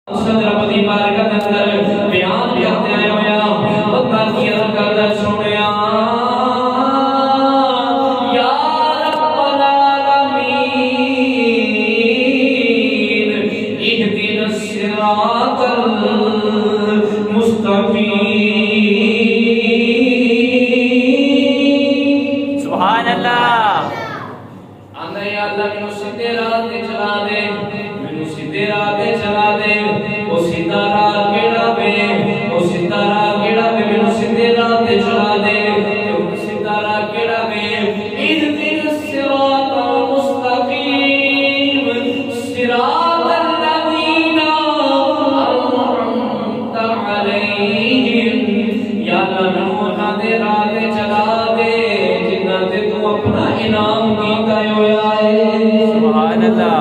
رب دی بارگاہ اندر بیان کرتے آئے ہویا بندہ کی عرض کردا سنیا یا رب العالمین اهدنا الصراط المستقیم سبحان اللہ آندا یا اللہ مینوں سیدھے راہ تے چلا دے سیدھے راہ تے چلا دے او سیدھا راہ کیڑا وے او سیدھا راہ کیڑا وے مینوں سیدھے راہ تے چلا دے او سیدھا راہ کیڑا وے اهدنا الصراط المستقیم صراط الذین انعمت علیہم یا اللہ مینوں انہاں دے راہ تے چلا دے جنہاں تے تو اپنا انعام کیتا ہویا ہے سبحان اللہ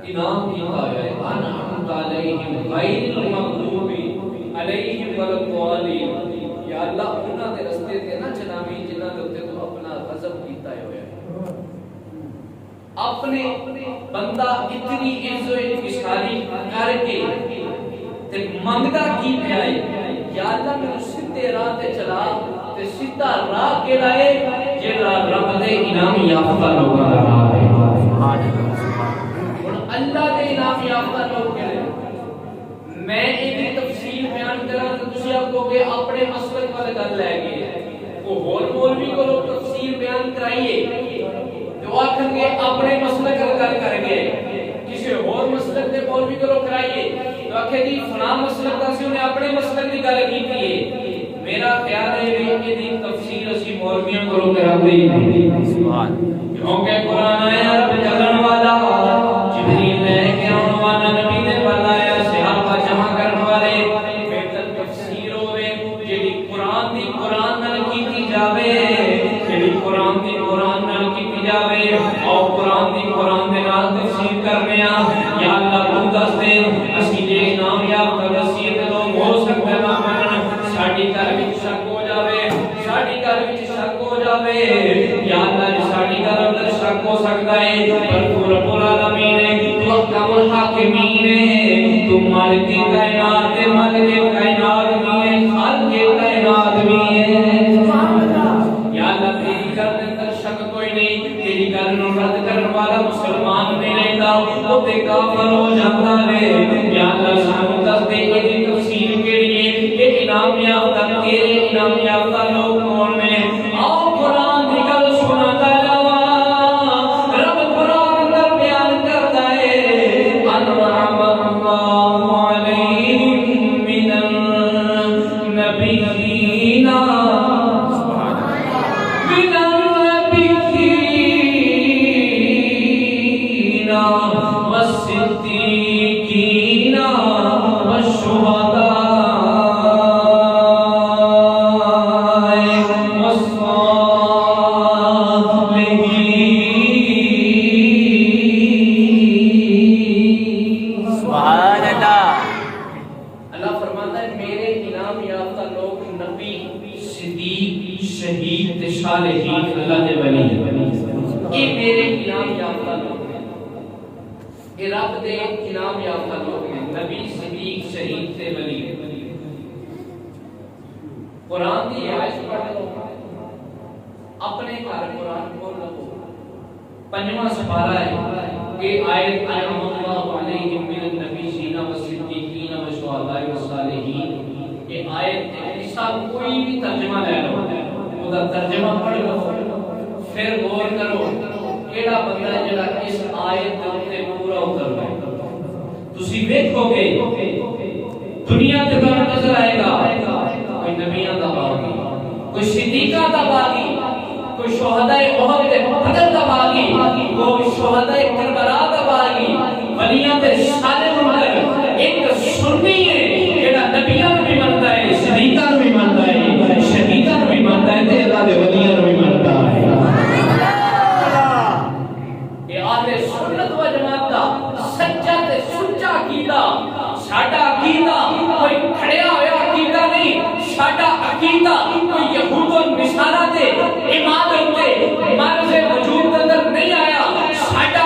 انعام کیتا ہے انعمت علیہم غیر المغضوب علیہم ولا الضالین یا اللہ انہاں دے رستے تے نہ چلاویں جنہاں دے اوتے تو اپنا غضب کیتا ہے اپنے بندہ اتنی عزت و انکساری کر کے تے منگدا کی پیا ہے یا اللہ مینوں سیدھے راہ تے چلا تے سیدھا راہ کیڑا ہے جڑا رب دے انعام یافتہ لوکاں دا راہ ہے سبحان اللہ اللہ دے انعام یافتہ لوگ کہے میں ایک تفصیل بیان کراں تو تسی آپ کو کہ اپنے مسلک والے گل لے گئے وہ ہور مولوی کو لوگ تفصیل بیان کرائیے تو آکھن گے اپنے مسلک گل کر گئے کسی ہور مسلک دے مولوی کو لوگ کرائیے تو آکھے جی فلاں مسلک دا سی انہیں اپنے مسلک دی گل کیتی ہے میرا خیال ہے کہ دی تفصیل اسی مولویوں کو لوگ کراندے ہی سبحان کیونکہ قرآن آیا رب چلن والا جبریل لے کے آن والا نبی نے بتایا صحابہ جمع کرن والے بہتر تفسیر ہوئے جیڑی قرآن دی قرآن نال کیتی جاوے جیڑی قرآن دی قرآن نال کیتی جاوے اور قرآن دی قرآن دے نال تفسیر کرنے آ یا اللہ تو دس دے اسی جے انعام یافتہ دسیے تے لوگ ہو سکتے نہ منن ساڈی گل وچ شک ہو جاوے ساڈی گل وچ شک ہو جاوے یا اللہ جی ساڈی گل اندر شک ہو سکتا ہے پر تو رب العالمین ہے تو احکم الحاکمین ہے تو مالک کائنات ہے مالک کائنات بھی ہے خالق کائنات بھی ہے یا اللہ تیری گل دے اندر شک کوئی نہیں تیری گل نو رد کرن والا مسلمان نہیں رہندا او تے کافر ہو جاندا ہے یا اللہ سانو دس دے کہ تفسیر کیڑی ہے کہ انعام یافتہ تیرے انعام یافتہ لوگ کون نے آؤ قرآن دی گل سناتا جاوا رب قرآن اندر بیان کرتا ہے انعم اللہ علیہم من النبیین من النبیین والصدیقین والشہداء اللہ دے ولی اے میرے انعام یافتہ لوگ ہیں اے رب دے انعام یافتہ لوگ ہیں نبی صدیق شہید تے ولی قرآن دی آیت پڑھ لو اپنے گھر قرآن کھول لو پنجواں سپارہ ہے اے آیت انعم اللہ علیہم من النبیین والصدیقین والشہداء والصالحین اے آیت سب کوئی بھی ترجمہ لے لو دا ترجمہ پڑھ لو پھر غور کرو کیڑا بندہ ہے جڑا اس آیت تے پورا اتر گیا تسی دیکھو گے دنیا تے تانوں نظر آئے گا کوئی نبیاں دا باغی کوئی صدیقاں دا باغی کوئی شہداء احد تے بدر دا باغی کوئی شہداء کربلا دا باغی ولیاں تے صالح اندر ایک سنی ہے جڑا نبیاں نوں بھی منتا ہے صدیقاں نوں بھی منتا ہے شہیداں نوں بھی منتا ہے تے اللہ دے ولیاں نوں بھی منتا ہے اے اہل سنت و جماعت دا سچا تے سچا عقیدہ ساڈا عقیدہ کوئی کھڑیا ہویا عقیدہ نہیں ساڈا عقیدہ کوئی یہود و نصارا تے ایمان تے مرض وجود اندر نہیں آیا ساڈا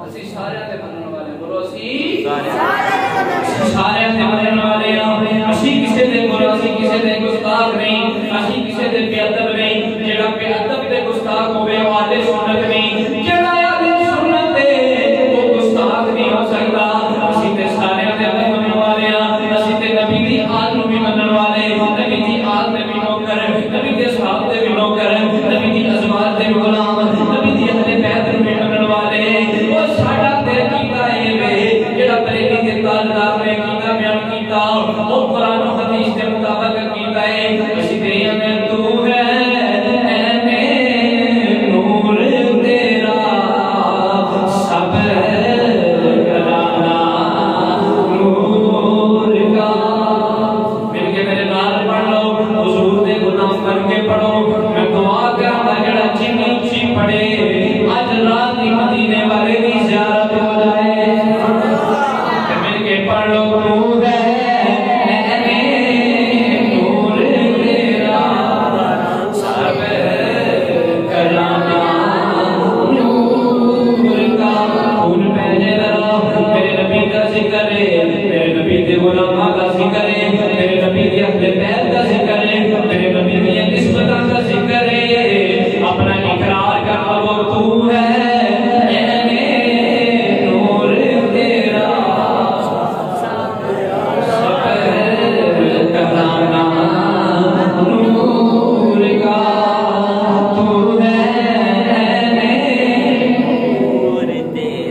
اسی سارے تے منن والے بولو اسی سارے تے منن والے ہاں اسی کسے دے بولو اسی کسے دے گستاخ نہیں اسی کسے دے بے ادب نہیں جڑا بے ادب تے گستاخ ہوے او اہل سنت نہیں جڑا اہل سنت تے او گستاخ نہیں ہو سکدا اسی تے سارے تے منن والے ہاں اسی تے نبی دی آل نو بھی منن والے نبی دی آل دے بھی نوکر نبی دے صحاب دے بھی نوکر نبی دی ازواج دے بھی غلام نبی دی اہل بیت نو بھی منن والے او ساڈا تے کیتا اے وے جڑا بریلی دے تاجدار نے کیتا بیان کیتا او قرآن و حدیث دے مطابق کیتا اے اسی تے میں تو ہے اے میں نور تیرا سب کرانا نور کا مل کے میرے نال پڑھ لو حضور دے غلام بن کے پڑھو میں دعا کردا جڑا جنی اونچی پڑھے اج رات دی مدینے والے دی زیارت ہو جائے مل کے پڑھ لو تو ہے اے نور تیرا سب کرانا نور کا خون پہنے ذرا میرے نبی کا ذکر ہے میرے نبی دے غلاماں کا ذکر ہے میرے نبی دی اہل بیت کا ذکر ہے میرے نبی دی نسبتاں کا ذکر ہے اپنا اقرار کر لو تو ہے اے نور تیرا سب کرانا نور کا تو ہے نور تیرا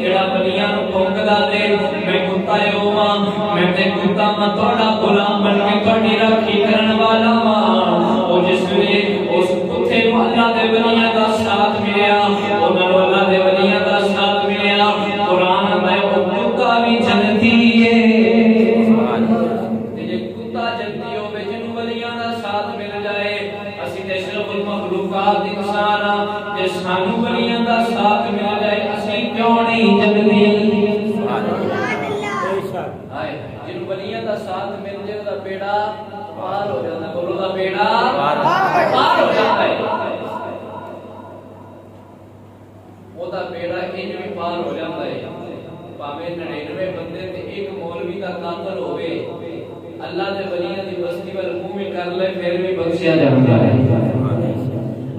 جڑا بلیاں نوں بھونکدا دے میں کتا ہوواں میں تے کتا میں تہاڈا غلام بن کے تہاڈی راکھی کرن والا ہاں او جس ویلے اس کتے نوں اللہ دے ولیاں دا ساتھ ملیا انہاں نوں اللہ دے ولیاں دا ساتھ ملیا قرآن میں او کتا بھی جنتی ہے تے جے کتا جنتی ہوے جنوں ولیاں دا ساتھ مل جائے اسی تے صرف المخلوقات انسان ہاں جے سانوں ولیاں دا ساتھ مل جائے اسی کیوں نہیں جنتی جنوں ولیاں دا ساتھ مل جائے دا بیڑا پار ہو جاتا ہے بولو دا بیڑا پار ہو جاتا ہے وہ دا بیڑا انج بھی پار ہو جاتا ہے پاویں 99 بندے تے ایک مولوی دا قاتل ہوئے اللہ دے ولیاں دی بستی ول منہ کر لے پھر بھی بخشیا جاتا ہے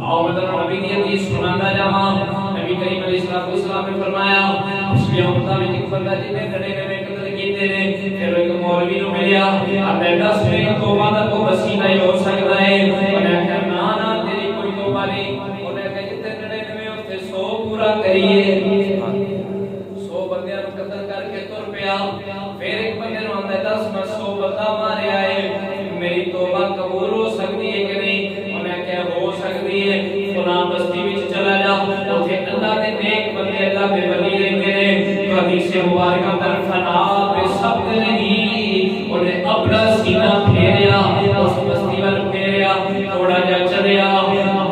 آؤ میں نبی دی حدیث سنانا جاواں نبی کریم علیہ السلام نے فرمایا اس لیے امت میں ایک بندہ جس نے 99 قتل کیتے نے پھر ایک مولوی نو ملیا اب بیٹا سویں توبہ دا کو وسیلہ ہی ہو سکتا ہے انہیں کہا نا نا تیری کوئی توبہ نہیں انہیں کہا جتنے 99 اس سے 100 پورا کریے 100 بندیاں نو قتل کر کے تر پیا پھر ایک بندے نو آندا ہے 10 میں 100 بندہ مارے آئے میری توبہ قبول ہو سکتی ہے کہ نہیں انہیں کہا ہو سکتی ہے فلاں بستی وچ چلا جا اوتھے اللہ دے نیک بندے اللہ دے ولی رہندے نے تو حدیث مبارکہ در فنا بے سبق نہیں انہیں اپنا سینہ پھیریا اس بستی ول پھیریا تھوڑا جا چلیا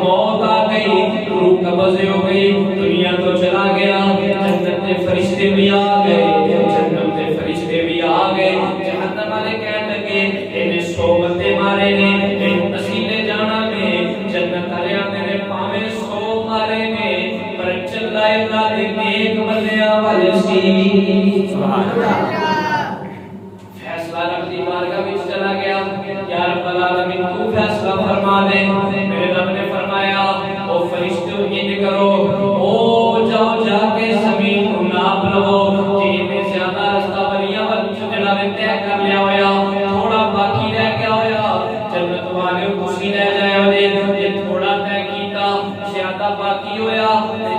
موت آ گئی روح قبض ہو گئی دنیا تو چلا گیا جنت کے فرشتے بھی آ گئے جنت کے فرشتے بھی آ گئے جہنم والے کہنے لگے انہیں 100 بندے مارے نے اسی نے جانا میں جنت والے آندے نے پاویں 100 مارے نے پر چلا اللہ دے نیک بندیاں والے سی سبحان اللہ فیصلہ رب دی بارگاہ وچ چلا گیا یا رب العالمین تو فیصلہ فرما دے میرے رب نے فرمایا او فرشتوں انج کرو او جاؤ جا کے زمین کو ناپ لو جی میں زیادہ رستہ ولیاں ول جڑا میں طے کر لیا ہویا تھوڑا باقی رہ گیا ہویا جنت والے خوشی رہ جائے یہ تھوڑا طے کیتا زیادہ باقی ہویا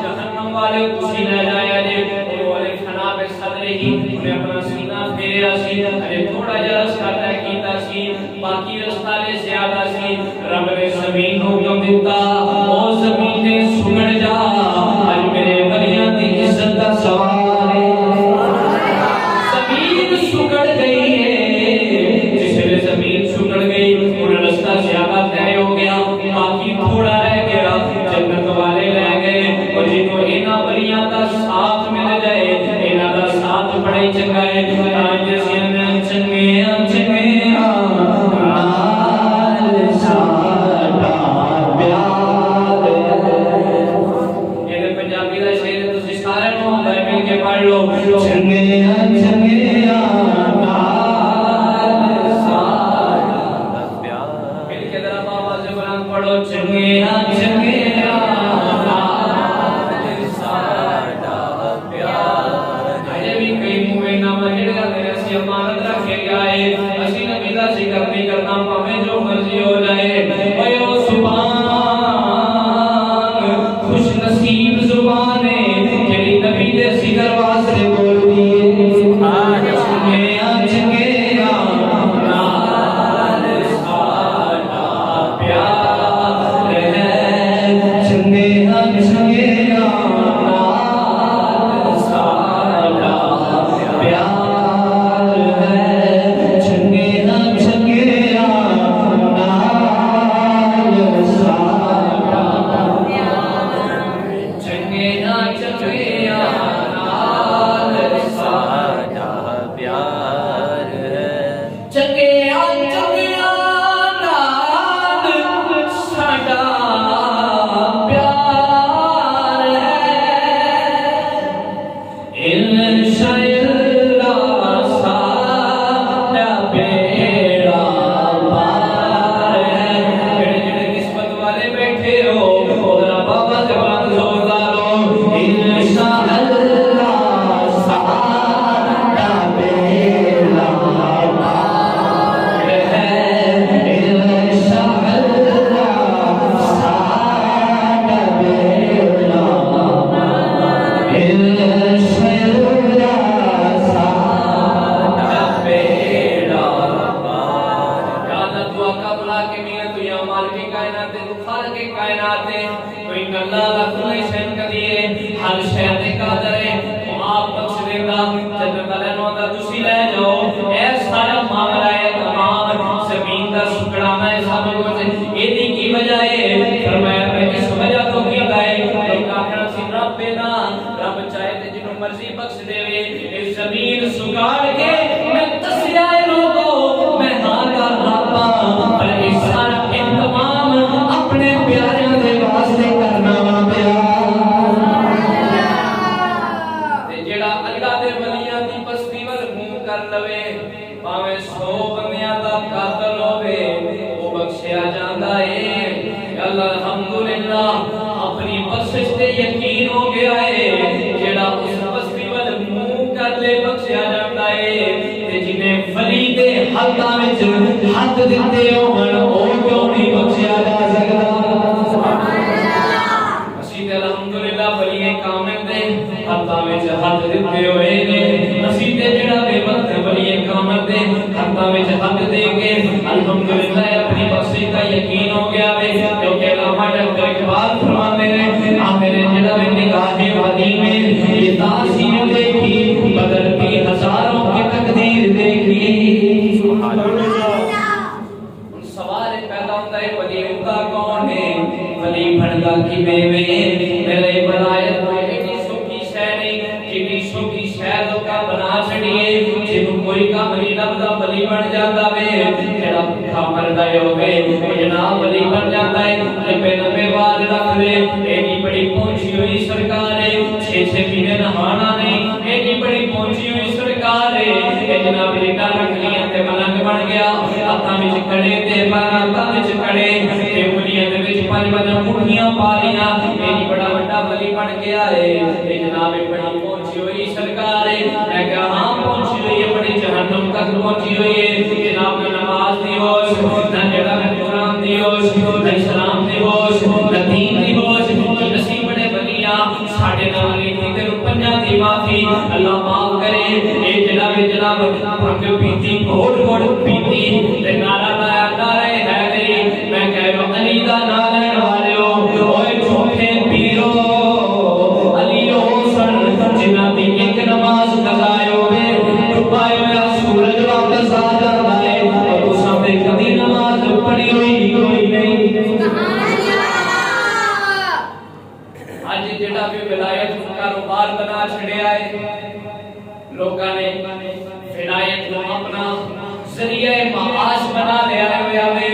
جہنم والے خوشی رہ جائے وہ والے فنا بے صدر ہی انہیں اپنا سینہ پھیریا سی ارے تھوڑا جا رستہ طے کیتا سی باقی رستہ لے زیادہ سی رب نے زمین کو کیوں دیتا او زمین نے سگڑ جا آج میرے ولیاں دی عزت کا سوال ہے زمین سگڑ گئی ہے جس لئے زمین سگڑ گئی انہیں رستہ زیادہ طے ہو گیا باقی تھوڑا رہ گیا جنت والے رہ گئے اور جنہوں اینا ولیاں دا ساتھ مل جائے اینا دا ساتھ بڑے چنگا ہے آج سیاں چنگے چنگے پنجابی دا شعر ہے تسی سارے نو مل کے پڑھ لو چنگے چنگے مل کے ذرا آواز بلند پڑھو چنگے چنگے معاملہ تسی لے جاؤ اے سارا معاملہ ہے تمام زمین دا سکڑا میں سب کچھ ایدی کی وجہ ہے فرمایا میں اس وجہ تو کی گئے لوگ آخر سی رب دا رب چاہے تے جنوں مرضی بخش دے وے اس زمین سکاڑ کے میں تسیا لوگو میں ہاں کا رب پر اس سارا انتمام اپنے پیاریاں دے واسطے کرنا وا پیا تے جڑا اللہ دے ولیاں دی بستی ول منہ کر لوے پاویں 100 بندیاں دا قاتل ہوے او بخشیا جاندا ہے اللہ الحمدللہ اپنی بخشش تے یقین ہو گیا ہے جڑا اس بستی ول منہ کر لے بخشیا جاندا ہے تے جنے ولی دے ہاتھاں وچ ہاتھ دتے ہون او کیوں نہیں بخشیا جا سکدا سبحان اللہ اسی تے الحمدللہ ولی کامل دے ہاتھاں وچ ہاتھ دتے ہوئے نے اسی تے جڑا بے وقت ولی کامل دے ہاتھاں وچ ہاتھ دے کے الحمدللہ اپنی بخشش کا یقین ہو گیا ہے کیونکہ علامہ ڈاکٹر اقبال فرماتے ہیں میرے جڑا میں نگاہ ولی میں یہ تاثیر دیکھی بدلتی ہزاروں کی تقدیر دیکھی سبحان اللہ سوال پیدا ہوتا ہے ولی ہوتا کون ہے ولی بنتا کی میں میرے ولایت میں ایک سوکھی شے نہیں جتنی سوکھی شے لوکا بنا چھڑیے جنوں کوئی کام نہیں لبدا ولی بن جاتا وے جڑا بھوکا مردا ہوے جناب ولی بن جاتا ہے لمبے لمبے وال رکھ لے ایڈی بڑی پہنچی ہوئی سرکار ہے 6 مہینے نہانا نہیں ایڈی بڑی پہنچی ہوئی سرکار ہے اے جناب ریٹا رکھ لیاں تے ملنگ بن گیا ہاتھاں وچ کڑے تے ہاتھاں وچ کڑے تے انگلیاں دے وچ 5 مٹھیاں پا لیاں ایڈی بڑا بڑا ولی بن گیا ہے اے جناب بڑی پہنچی ہوئی سرکار ہے میں کہا ہاں پہنچی ہوئی ہے بڑی جہنم تک پہنچی ہوئی ہے جناب نہ نماز دی ہوش نہ جڑا قرآن دی ہوش نہ اسلام دی ہوش نہ دین دی ہوش اسی بڑے بنیا ساڈے نال لیتی تے پنجاں دی معافی اللہ معاف کرے اے جناب بھنگ پیتی گھوڑ گھوڑ پیتی تے نعرہ لایا نعرہ حیدری میں کہہ علی دا نام لین والیو اوے جھوٹے پیرو علی او سن جنہاں دی ایک نماز قضا ہوے ڈوبایا ہوا سورج واپس آ جاندا ہے اور تساں تے کبھی نماز پڑھی ہوئی کوئی نہیں سبحان اللہ اج جڑا بھی ولایت کاروبار بنا چھڑیا ہے لوگاں نے ولایت کو اپنا ذریعہ معاش بنا لیا ہے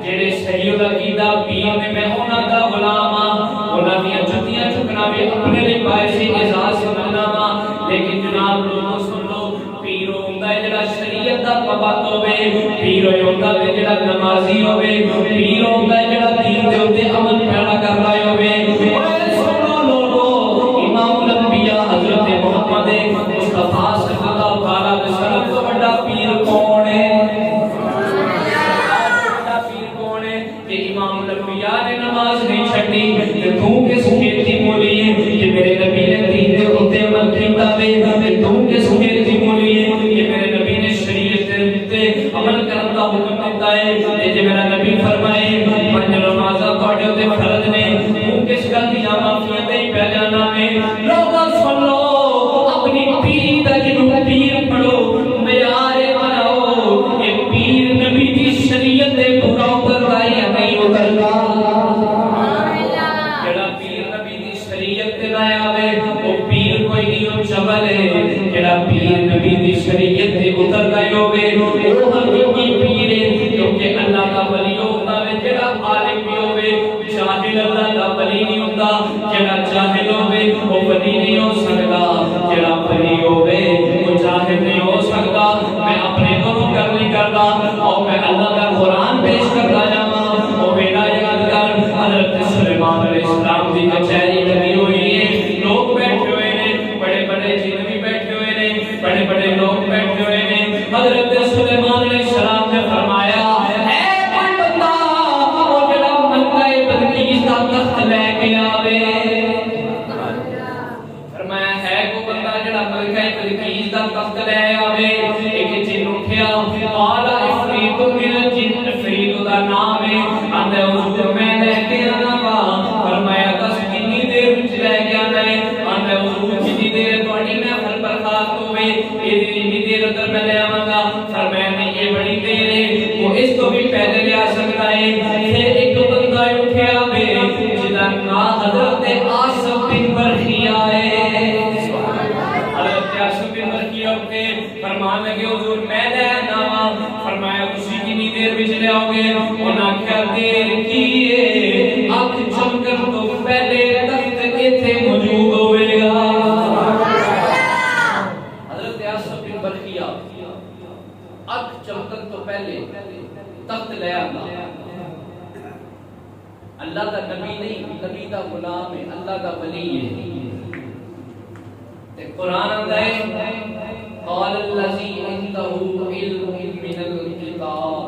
جڑے صحیح العقیدہ پیر نے میں انہاں دا غلام ہاں انہاں دی جتیاں چکنا بھی اپنے لیے باعث اعزاز سمجھنا وا لیکن جناب لوگوں سن لو پیر ہوندا ہے جڑا شریعت دا پابند ہوے پیر ہوندا ہے جڑا نمازی ہوے پیر ہوندا ہے جڑا دین دے اوتے عمل پیرا کردا ہوے سن لو لوگوں امام الانبیاء حضرت محمد مصطفی صلی اللہ علیہ وسلم تو بڑا پیر کون ہے بڑا پیر کون ہے کہ امام الانبیاء نے نماز نہیں چھڈی تے تو کس کھیتی بولی ہے کہ میرے نبی نے دین دے اوتے عمل کیتا وے تے تو کس کھیتی بولی ہے کہ میرے نبی نے شریعت تے عمل کرن دا حکم دیتا ہے تے جے میرا نبی فرمائے 5 نمازاں تواڈے اوتے فرض نے تو کس گل دی معافیاں تے پہ جانا ہے لوگاں سن لو اپنی پیری دا جنوں پیر پڑھو معیار بناؤ کہ پیر نبی دی شریعت دے پورا اتردا ہے یا نہیں اتردا جڑا پیر نبی دی شریعت تے نہ آوے او پیر کوئی نہیں او چبل ہے جڑا پیر نبی دی شریعت تے اتردا ہے ہوے او حقیقی پیر ہے کیونکہ اللہ دا ولی ہوندا ہے جڑا عالم بھی ہوے جاہل اللہ دا ولی نہیں ہوندا جڑا جاہل ہوے او ولی نہیں ہو سکدا جڑا ولی ہوے او جاہل نہیں ہو سکدا میں اپنے گھروں کر نہیں کردا اور میں اللہ دا قرآن پیش کردا جاواں او میرا یاد کر حضرت سلیمان علیہ السلام دی کچہری لگی ہوئی ہے لوگ بیٹھے ہوئے نے بڑے بڑے جن بھی بیٹھے ہوئے نے بڑے بڑے لوگ بیٹھے ہوئے نے حضرت سلیمان علیہ السلام نے فرمایا اے کوئی بندہ او جڑا ملکہ بلقیس دا تخت لے کے آوے فرمایا ہے کوئی بندہ جڑا ملکہ بلقیس دا تخت لے آوے ایک جن اٹھیا قال افریت من الجن افریت دا نام ہے اندے حضور میں لے کے آنا وا فرمایا دس کتنی دیر وچ لے کے آنا ہے اندے حضور جتنی دیر تواڈی محفل برخاست ہوے جنی دیر اندر میں لے آواں گا فرمایا نہیں یہ بڑی دیر ہے وہ اس کو بھی پہلے لے آ سکتا ہے پھر ایک بندہ اٹھیا وے جدا نام حضرت آصف بن برخیہ ہے حضرت آصف بن برخیہ اٹھے فرمان لگے حضور میں لے آنا فرمایا اسی کی دیر بھی چلے آؤ گے انہاں کیا دیر کیے آنکھ چمکن تو پہلے تخت ایتھے موجود ہوئے گا حضرت آصف بن برخیہ آنکھ چمکن تو پہلے تخت لے آنا اللہ کا نبی نہیں نبی کا غلام ہے اللہ کا ولی ہے قرآن آتا ہے قال الذی عنده علم من الکتاب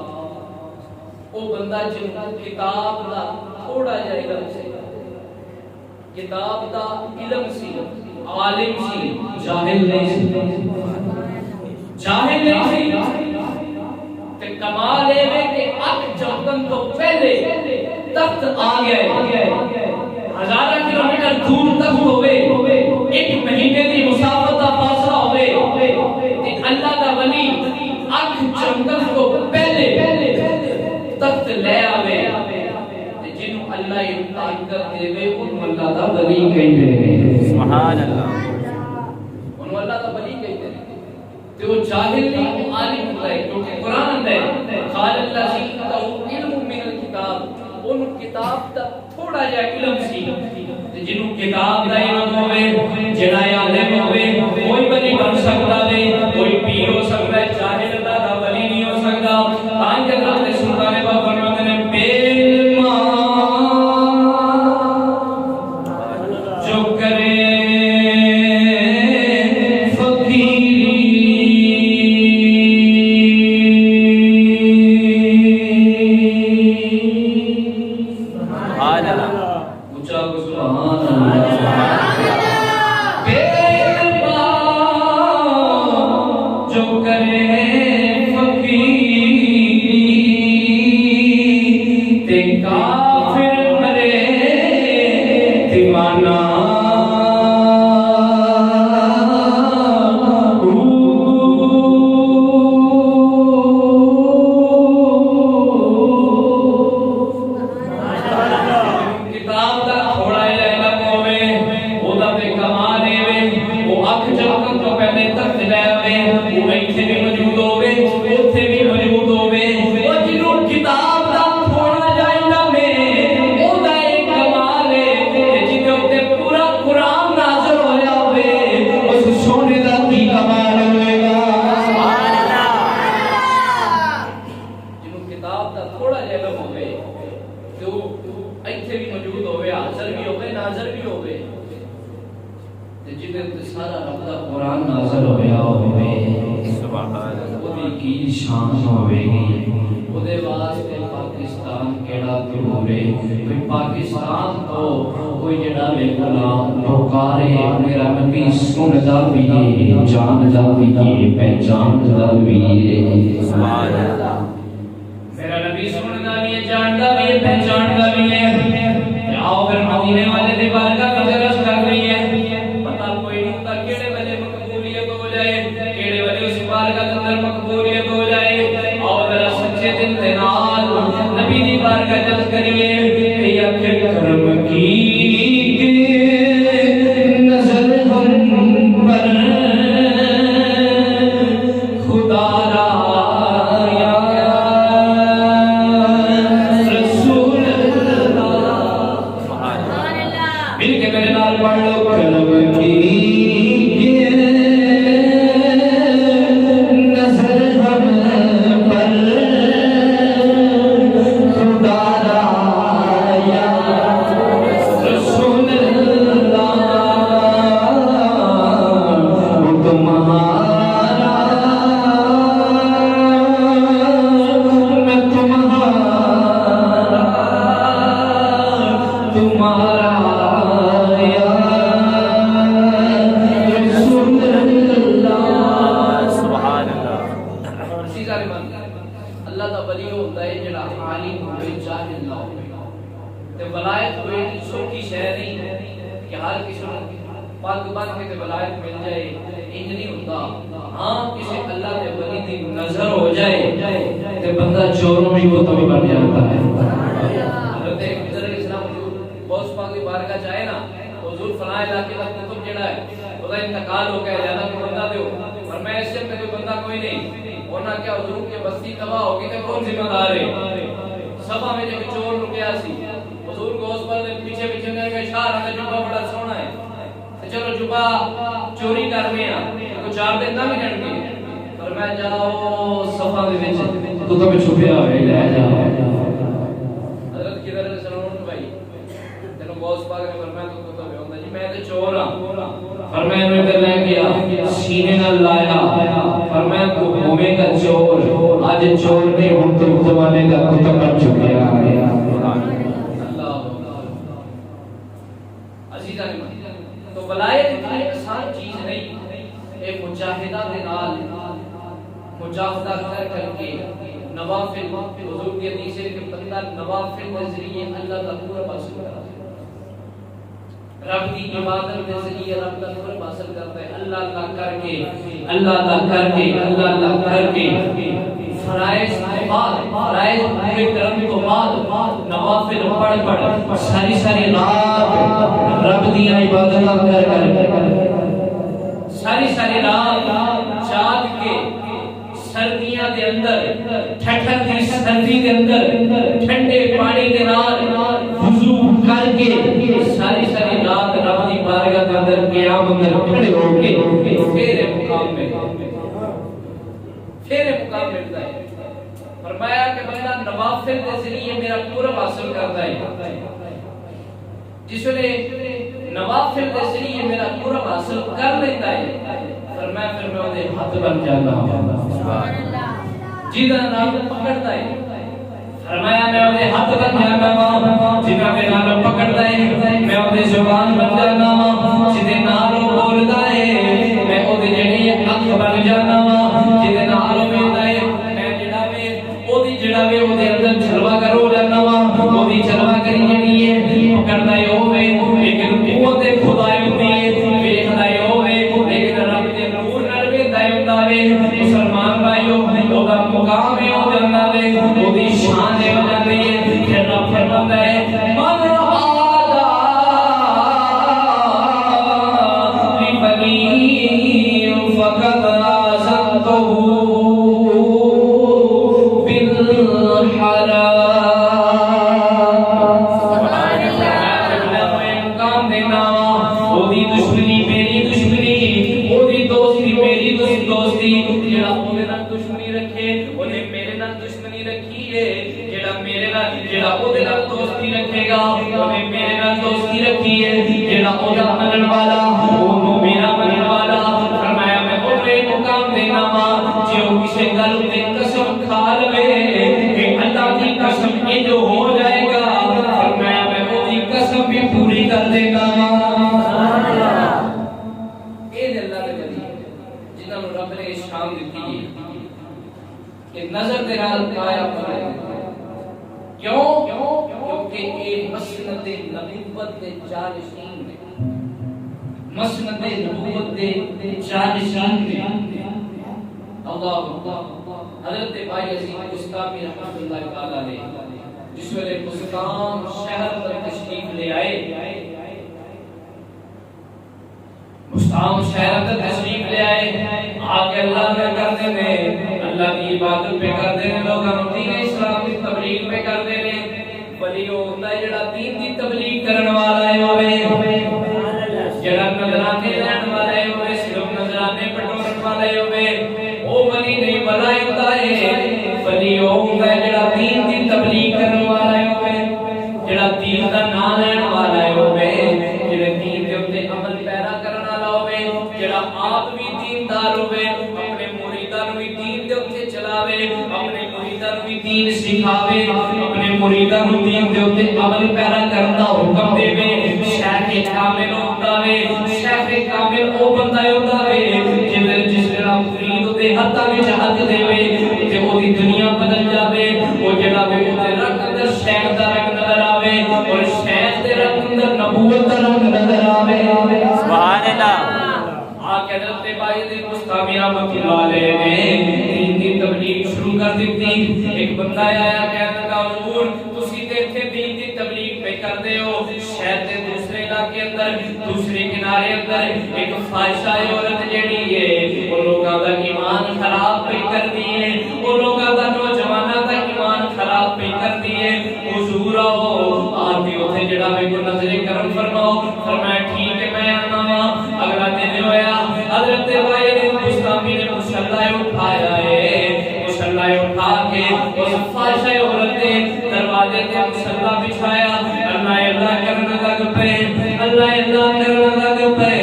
وہ بندہ جن کتاب دا تھوڑا جا علم سے کتاب دا علم سی عالم سی جاہل نہیں سی تے کمال ہے کہ آنکھ چمکن تو پہلے تخت آ گئے ہزارہ کلومیٹر دور تک ہوئے ایک مہینے دی مسافت کا فاصلہ ہوئے تے اللہ دا ولی آنکھ چمکن کو پہلے تخت لے آوے تے جنوں اللہ طاقت دے وے ان اللہ دا ولی کہندے سبحان اللہ ان اللہ دا ولی کہندے تے وہ جاہل نہیں وہ عالم ہوتا ہے کیونکہ قرآن اندر ہے قال الذی عنده علم من الکتاب ان کتاب دا تھوڑا جا علم سی تے جنوں کتاب دا علم ہوے جڑا عالم ہوے کوئی ولی بن سکتا ہے کوئی پیر ہو سکتا ہے جاہل اللہ دا ولی نہیں ہو سکتا آن کے حضرت سلطان باہو فرماتے ہیں بے علم جو کرے ہاں کسی اللہ کے ولی دی نظر ہو جائے تے بندہ چوروں میں کتب بن جاتا ہے. حضرت خضر علیہ السلام غوث پاک کی بارگاہ چاہے نا حضور فلاں علاقے کا کتب جڑا ہے وہ انتقال ہو گیا جانا کو بندہ دیو اور میں اس میں کوئی بندہ کوئی نہیں ہونا کیا حضور کی بستی تباہ ہوگی تے کون ذمہ دار ہے. سبا میں جو چور رکیا سی حضور غوث پاک نے پیچھے پیچھے نے کہا اشارہ کا جبا بڑا سونا ہے چلو جبا چوری کرنے ہیں کو 4 دن نہ ملن گے پر میں جاؤ صفا دے وچ تو چھپیا ہوئے لے جاؤ. حضرت خضر علیہ السلام نے بھائی تینو غوث پاک نے فرمایا تو ہوندا جی میں تے چور ہاں فرمایا انہوں نے لے گیا سینے نال لایا فرمایا تو ہوے گا چور اج چور نہیں ہن تو زمانے کا کتب بن چکیا ہے. اللہ عزیزاں تو ولایت اتنی آسان چیز نہیں اے مجاہدہ دے نال مجاہدہ کر کے نوافل حضور کی حدیث ہے کہ بندہ نوافل کے ذریعے اللہ کا قرب حاصل کرتا ہے رب کی عبادت کے ذریعے رب کا قرب حاصل کرتا ہے. اللہ اللہ کر کے فرائض فرائض پورے کرنے کے بعد نوافل پڑھ ساری رات رب دی عبادت کر ساری رات جاگ کے سردیاں دے اندر ٹھنڈ دی سردی دے اندر ٹھنڈے پانی دے نال وضو کر کے ساری رات رب دی بارگاہ دے اندر قیام اندر کھڑے ہو کے پھر مقام ملتا ہے. فرمایا کہ بندہ نوافل کے ذریعے میرا قرب حاصل کرتا ہے جس نے نوافل کے ذریعے میرا قرب حاصل کر لیتا ہے فرمایا پھر میں انہیں ہاتھ بن جاتا ہوں جیدہ نام پکڑتا ہے فرمایا میں انہیں ہاتھ بن جاتا ہوں جیدہ میں نام پکڑتا ہے میں انہیں زبان بن جاتا ہوں جیدہ نام بولتا ہے میں انہیں جنہی حق بن جاتا ہوں جیدہ نام ملتا ہے میں جڑا میں انہیں اندر جلوہ کرو جانا ہوں انہیں جلوہ کری جنہی ہے پکڑتا ہے ہوئے لیکن قوت خدای ہوتی ہے بیٹھتا ہے ہوئے لیکن رب دے نور نروے دائم داوے مسلمان بھائیو اوہ مقام ہے ہو جانا وے اوہ شان ہے ہو جاتی ہے پھر رب فرماتا ہے من آدھا لبنی فقد آزمتو نظر دلال قائم کرے کیوں کیونکہ یہ مسند نبوت دے جانشین ہے مسند نبوت دے جانشین ہے. اللہ حضرت بھائی عزیز بستامی رحمت اللہ تعالی علیہ جس ویلے بستام شہر پر تشریف لے آئے بستام شہر پر تشریف لے آئے آگے اللہ میں کرنے میں اللہ کی عبادت پہ کر دینے لوگاں دین اسلام کی تبلیغ پہ کر دینے ولی ہوتا ہے جڑا دین کی تبلیغ کرنے والا ہے ہوئے جڑا نظرانے لین والا ہے ہوئے صرف نظرانے پٹورن والا ہے ہوئے وہ ولی نہیں بلا ہوتا ہے ولی ہوتا ہے جڑا دین کی تبلیغ کرنے والا ہے ہوئے جڑا دین کا نام لین والا ہے ہوئے جڑا دین کے اپنے عمل پیرا کرنے والا ہوئے جڑا آپ بھی دیندار ہوئے اپنے مریدان بھی دین دے اتے چلاوے اپنے مریدان بھی دین سکھاوے اپنے مریدان بھی دین دے اتے عمل پیرا کرنا حکم دے وے شیخ کامل ہوتا وے شیخ کامل او بندہ ہوتا وے جس جڑا مرید دے ہتھاں وچ ہاتھ دے وے تے او دی دنیا بدل جاوے او جڑا وے تے رنگ اندر شیخ دا رنگ نظر آوے اور شیخ دے رنگ اندر نبوت دا رنگ نظر آوے. سبحان اللہ. حضرت بھائی بستامی رحمت اللہ علیہ نے دین کی تبلیغ شروع کر دیتی. ایک بندہ آیا کہنے لگا حضور تسی تے ایتھے دین دی تبلیغ پہ کر دے ہو, شہر دے دوسرے علاقے اندر دوسرے کنارے اندر ایک فاحشہ عورت جیڑی ہے وہ لوگاں دا ایمان خراب پہ کر دی ہے, وہ لوگاں دا نوجواناں دا ایمان خراب پہ کر دی ہے. حضور آؤ آتے اتنے جڑا میں کو نظر کرم فرماؤ. فرمایا ٹھیک ہے میں آنا وا. اگلا دن ہویا حضرت وائل بستامی نے مصلی اٹھایا ہے, مصلی اٹھا کے اس فاحشہ عورت کے دروازے تے مصلی بچھایا. اللہ اللہ کرنے لگ پے, اللہ اللہ کرنے لگ پے.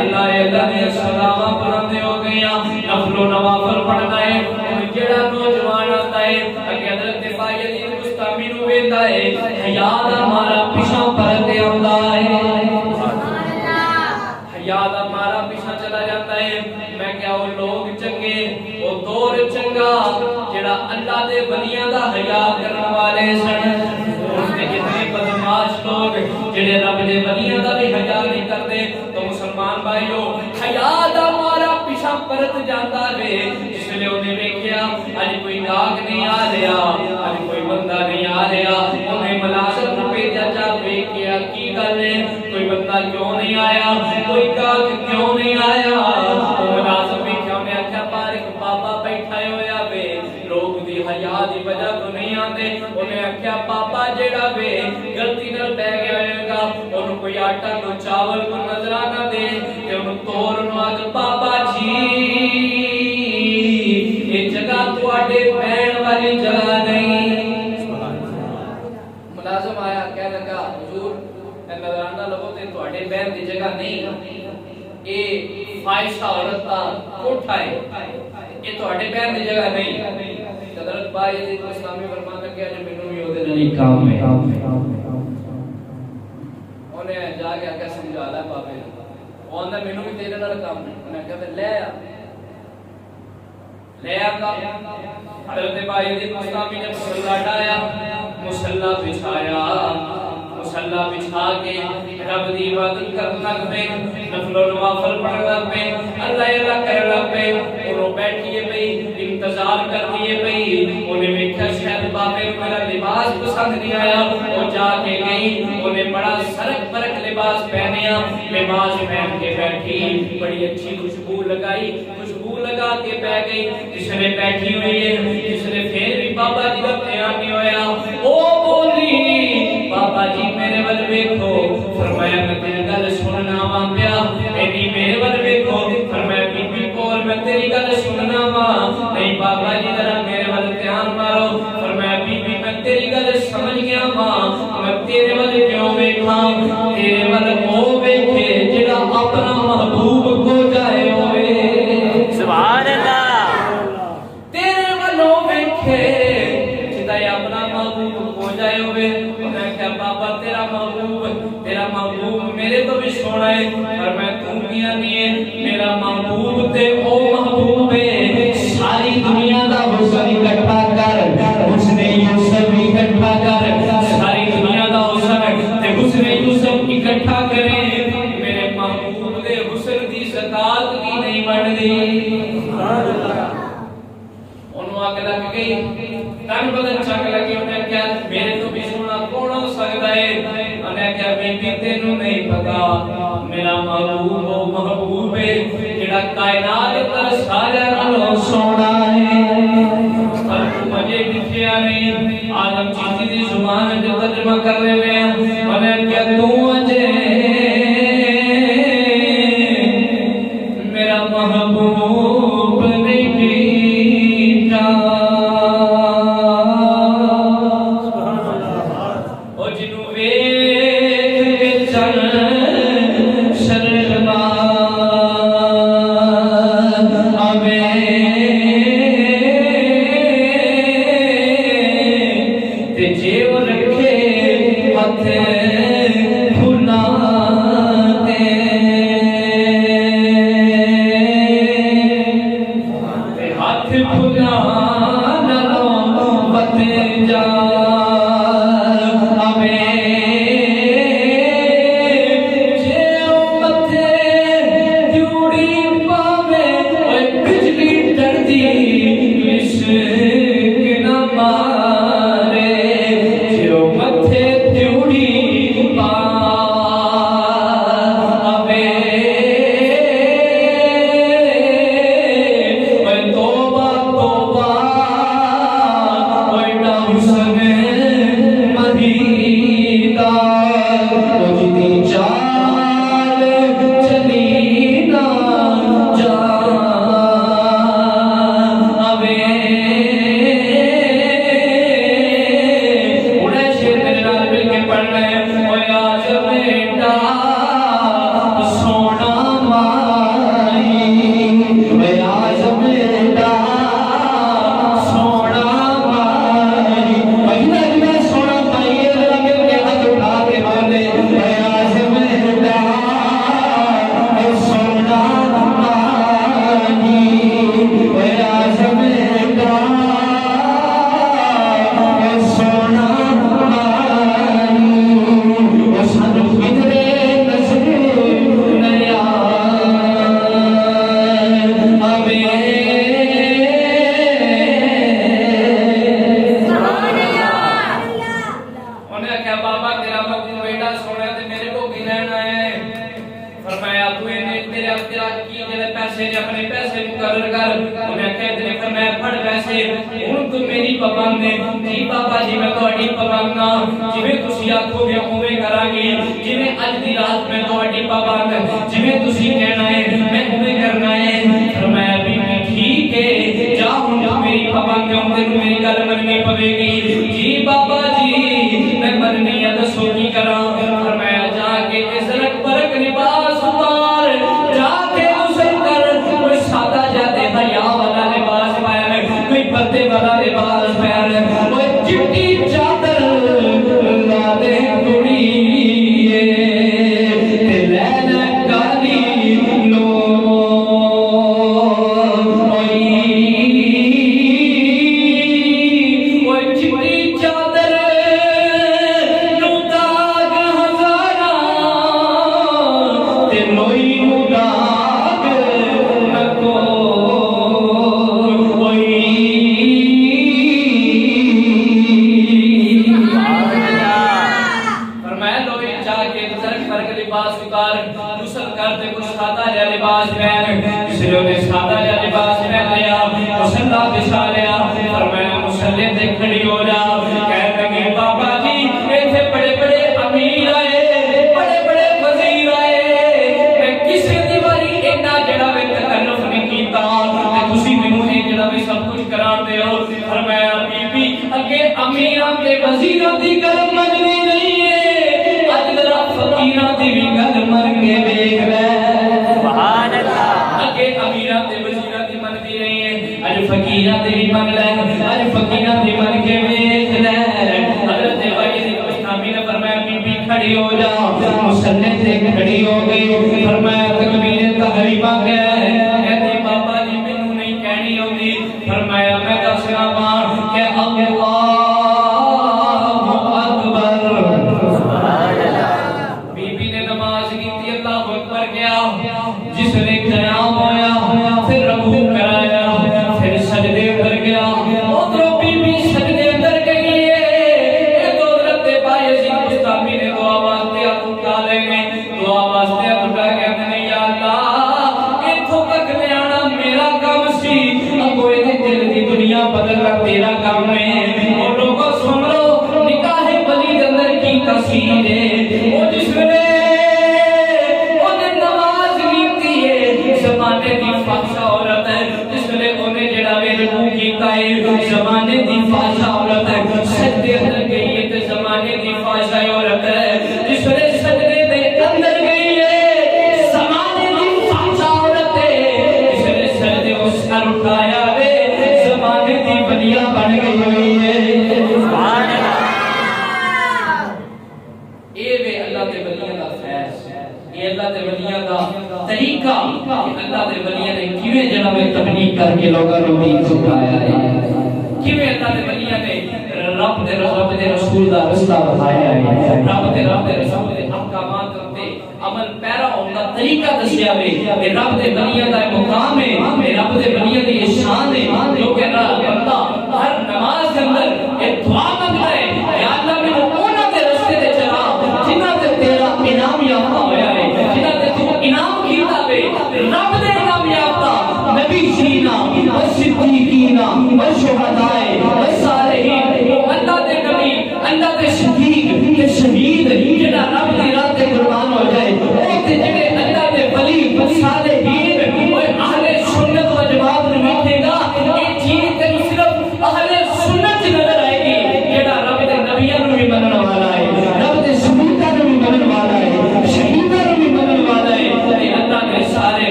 اللہ اللہ نے سلام بلند ہو گیا. نفل و نوافل پڑھنا ہے. جڑا نوجوان آتا ہے اگے حضرت وائل بستامی نو ویندا ہے حیا دا مارا پیچھے پرتے آندا ہے, حیا دا مارا پیچھے چلا جاتا ہے. میں کیا وہ لوگ چنگے, وہ دور چنگا جڑا اللہ دے ولیاں دا حیا کرن والے سن. اس نے کتنے بدمعاش لوگ جڑے رب دے ولیاں دا بھی حیا نہیں کرتے. تو مسلمان بھائیو حیا دا مارا پیچھے پرت جاتا ہے. اس لیے انہیں ویکھیا اج کوئی ڈاک نہیں آ رہا, اج کوئی بندہ نہیں آ رہا. انہیں ملازم نو بھیجا جا ویکھیا کی گل ہے, کوئی بندہ کیوں نہیں آیا, کوئی گاہک کیوں نہیں آیا. ملازم بھی کیوں نے آخیا باہر ایک بابا بیٹھا ہویا وے, لوگ دی حیا دی وجہ تو نہیں آتے. انہیں آخیا بابا جیڑا وے غلطی نال بہ گیا ہوئے گا, انہوں کوئی آٹا کو چاول کو نظرانہ دے کہ انہوں توڑ نو آگ بابا جی یہ جگہ تواڈے بہن والی جگہ نہیں. ملازم آیا کہہ لگا حضور نظرانہ لگو تے تواڈے بہن دی جگہ نہیں, اے فاحشہ عورت دا کوٹھا ہے, اے تواڈے بہن دی جگہ نہیں. حضرت بھائی اسلامی فرمان لگیا جو مینوں بھی اودے نال کام ہے. انہیں جا کے آ کے سمجھا لا بابے, وہ آندا مینوں بھی تیرے نال کام ہے. انہیں کہا لے آ لے آ. حضرت بھائی اسلامی نے مصلی ڈایا, مصلی بچھایا, مصلی بچھا کے رب دی عبادت کرنے لگ پے, نفل و نوافل پڑھنے لگ پے, اللہ اللہ کرنے لگ پے. انہوں بیٹھیے پئی انتظار کر دیے پئی. انہیں ویکھیا شاید بابے میرا لباس پسند نہیں آیا. وہ جا کے گئی, انہیں بڑا سرک برک لباس پہنیا, لباس پہن کے بیٹھی, بڑی اچھی خوشبو لگائی, خوشبو لگا کے بیٹھ گئی. جس نے بیٹھی ہوئی ہے, جس نے پھر بھی بابا جی کا دھیان نہیں ہویا, او بولی بابا جی میرے ول ویکھو. فرمایا میں تیری گل سننا وا پیا, ایڈی میرے ول ویکھو. فرمایا بی بی کول میں تیری گل سننا وا, نہیں بابا جی ذرا میرے ول دھیان مارو. فرمایا بی بی میں تیری گل سمجھ گیا وا, میں تیرے ول کیوں ویکھاں, تیرے ول او ویکھے جڑا اپنا محبوب کو جائے ہوئے. سبحان اللہ. تیرے ولوں ویکھے جدا اپنا محبوب کو جائے ہوئے. میں کہا بابا تیرا محبوب میرے تو بھی سونا ہے, پر میں تم کیا نہیں ہے. میرا محبوب تے او محبوب ہے, ساری دنیا دا حسن اکٹھا کر, حسن یوسف اکٹھا کر, ساری دنیا دا حسن تے حسن یوسف اکٹھا کرے. میرے محبوب دے حسن دی زکات کی نہیں بڑھدی. انہوں آگ لگ گئی, تن بدن چنگ لگی. انہیں کیا میرے تو بھی سونا کون ہو سکتا ہے. انہیں کیا بی بی تینوں نہیں پتا, میرا محبوب وہ محبوب ہے جڑا کائنات اندر سارے نالوں سونا ہے. پر تو مجھے دکھے آ رہی آدم چیزی دی زبان جو ترجمہ کر رہے ہیں. انہیں کیا تو اجے میرا محبوب نہیں دیتا. او جنوں ویکھ کے چل شرما آوے, تے جے وہ رکھے ہاتھ پھلا تے ہاتھ پھلا نالوں بت جا آوے. جے متھے جوڑی پاوے بیٹھے ہن تو میری پابند ہے جی بابا جی میں تہاڈی پابند ہاں جویں تسی آکھو گے اوویں کراں گی جویں اج دی رات میں تہاڈی پابند جویں تسی کہنا ہے میں اوویں کرنا ہے فرمایا بی ٹھیک ہے جا ہن میری پابند ہوں تے میری گل مننی پوے گی جی بابا جی میں مننی ہے دسو کی کراں فرمایا جا کے عزت برک لباس اتار جا کے غسل کر کوئی سادہ جاتے حیا والا لباس پہن کوئی پردے والا لباس پہن کوئی چٹی چادر لا دے کڑیے تے لینا کالی نو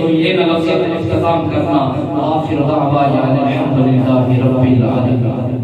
اختتام کرنا آخر دعوانا الحمدللہ رب العالمین.